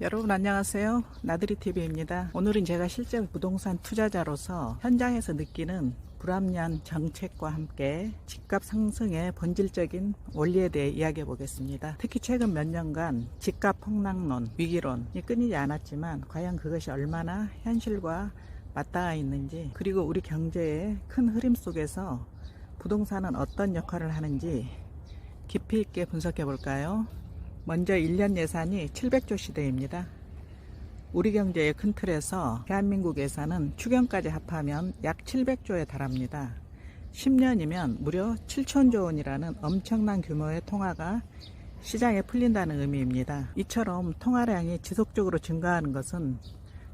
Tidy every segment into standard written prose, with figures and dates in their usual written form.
여러분 안녕하세요. 나들이TV입니다. 오늘은 제가 실제 부동산 투자자로서 현장에서 느끼는 불합리한 정책과 함께 집값 상승의 본질적인 원리에 대해 이야기해 보겠습니다. 특히 최근 몇 년간 집값 폭락론, 위기론이 끊이지 않았지만 과연 그것이 얼마나 현실과 맞닿아 있는지, 그리고 우리 경제의 큰 흐름 속에서 부동산은 어떤 역할을 하는지 깊이 있게 분석해 볼까요? 먼저 1년 예산이 700조 시대입니다. 우리 경제의 큰 틀에서 대한민국 예산은 추경까지 합하면 약 700조에 달합니다. 10년이면 무려 7천조 원이라는 엄청난 규모의 통화가 시장에 풀린다는 의미입니다. 이처럼 통화량이 지속적으로 증가하는 것은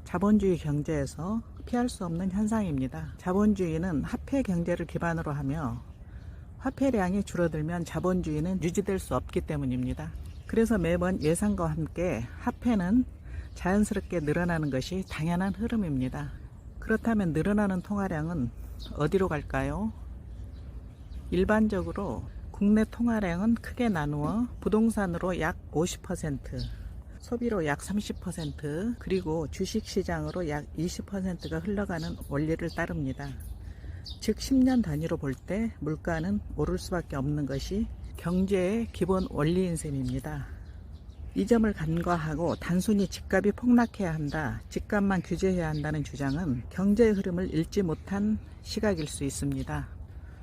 자본주의 경제에서 피할 수 없는 현상입니다. 자본주의는 화폐 경제를 기반으로 하며 화폐량이 줄어들면 자본주의는 유지될 수 없기 때문입니다. 그래서 매번 예산과 함께 화폐는 자연스럽게 늘어나는 것이 당연한 흐름입니다. 그렇다면 늘어나는 통화량은 어디로 갈까요? 일반적으로 국내 통화량은 크게 나누어 부동산으로 약 50%, 소비로 약 30%, 그리고 주식시장으로 약 20%가 흘러가는 원리를 따릅니다. 즉 10년 단위로 볼 때 물가는 오를 수밖에 없는 것이 경제의 기본 원리인 셈입니다. 이 점을 간과하고 단순히 집값이 폭락해야 한다, 집값만 규제해야 한다는 주장은 경제의 흐름을 읽지 못한 시각일 수 있습니다.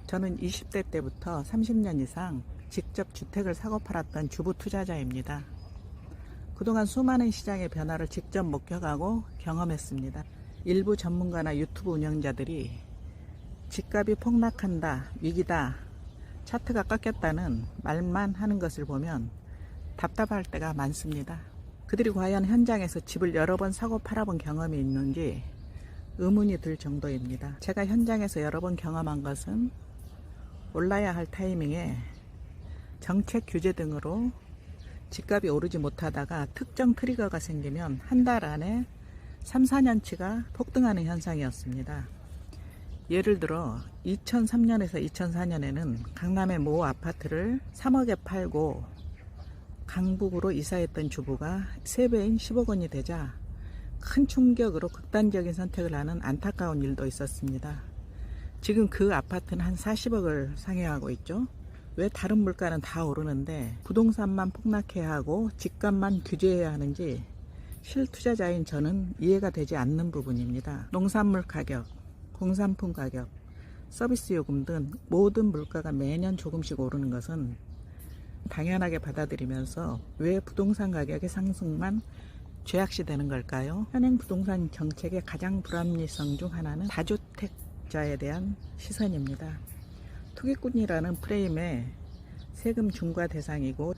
저는 20대 때부터 30년 이상 직접 주택을 사고 팔았던 주부 투자자입니다. 그동안 수많은 시장의 변화를 직접 목격하고 경험했습니다. 일부 전문가나 유튜브 운영자들이 집값이 폭락한다, 위기다, 차트가 꺾였다는 말만 하는 것을 보면 답답할 때가 많습니다. 그들이 과연 현장에서 집을 여러 번 사고 팔아본 경험이 있는지 의문이 들 정도입니다. 제가 현장에서 여러 번 경험한 것은 올라야 할 타이밍에 정책 규제 등으로 집값이 오르지 못하다가 특정 트리거가 생기면 한 달 안에 3, 4년치가 폭등하는 현상이었습니다. 예를 들어 2003년에서 2004년에는 강남의 모 아파트를 3억에 팔고 강북으로 이사했던 주부가 3배인 10억 원이 되자 큰 충격으로 극단적인 선택을 하는 안타까운 일도 있었습니다. 지금 그 아파트는 한 40억을 상회하고 있죠. 왜 다른 물가는 다 오르는데 부동산만 폭락해야 하고 집값만 규제해야 하는지 실투자자인 저는 이해가 되지 않는 부분입니다. 농산물 가격, 공산품 가격, 서비스 요금 등 모든 물가가 매년 조금씩 오르는 것은 당연하게 받아들이면서 왜 부동산 가격의 상승만 죄악시되는 걸까요? 현행 부동산 정책의 가장 불합리성 중 하나는 다주택자에 대한 시선입니다. 투기꾼이라는 프레임에 세금 중과 대상이고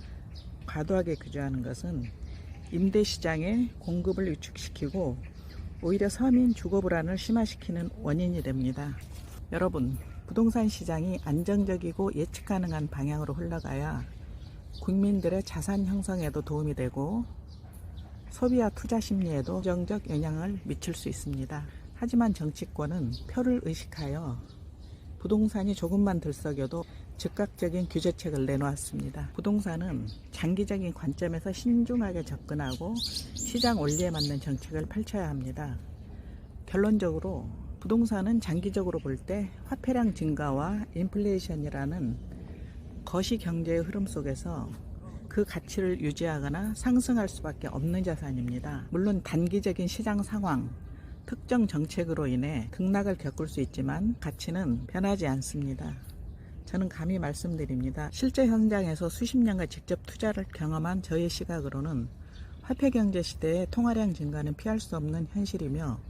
과도하게 규제하는 것은 임대시장의 공급을 위축시키고 오히려 서민 주거 불안을 심화시키는 원인이 됩니다. 여러분, 부동산 시장이 안정적이고 예측 가능한 방향으로 흘러가야 국민들의 자산 형성에도 도움이 되고 소비와 투자 심리에도 긍정적 영향을 미칠 수 있습니다. 하지만 정치권은 표를 의식하여 부동산이 조금만 들썩여도 즉각적인 규제책을 내놓았습니다. 부동산은 장기적인 관점에서 신중하게 접근하고 시장 원리에 맞는 정책을 펼쳐야 합니다. 결론적으로 부동산은 장기적으로 볼 때 화폐량 증가와 인플레이션이라는 거시 경제의 흐름 속에서 그 가치를 유지하거나 상승할 수밖에 없는 자산입니다. 물론 단기적인 시장 상황, 특정 정책으로 인해 등락을 겪을 수 있지만 가치는 변하지 않습니다. 저는 감히 말씀드립니다. 실제 현장에서 수십 년간 직접 투자를 경험한 저의 시각으로는 화폐경제 시대의 통화량 증가는 피할 수 없는 현실이며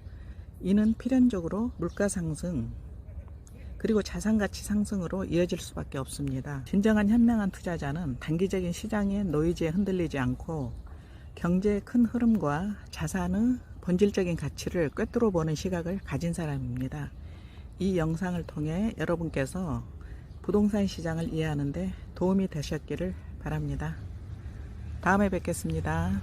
이는 필연적으로 물가 상승 그리고 자산가치 상승으로 이어질 수밖에 없습니다. 진정한 현명한 투자자는 단기적인 시장의 노이즈에 흔들리지 않고 경제의 큰 흐름과 자산의 본질적인 가치를 꿰뚫어 보는 시각을 가진 사람입니다. 이 영상을 통해 여러분께서 부동산 시장을 이해하는 데 도움이 되셨기를 바랍니다. 다음에 뵙겠습니다.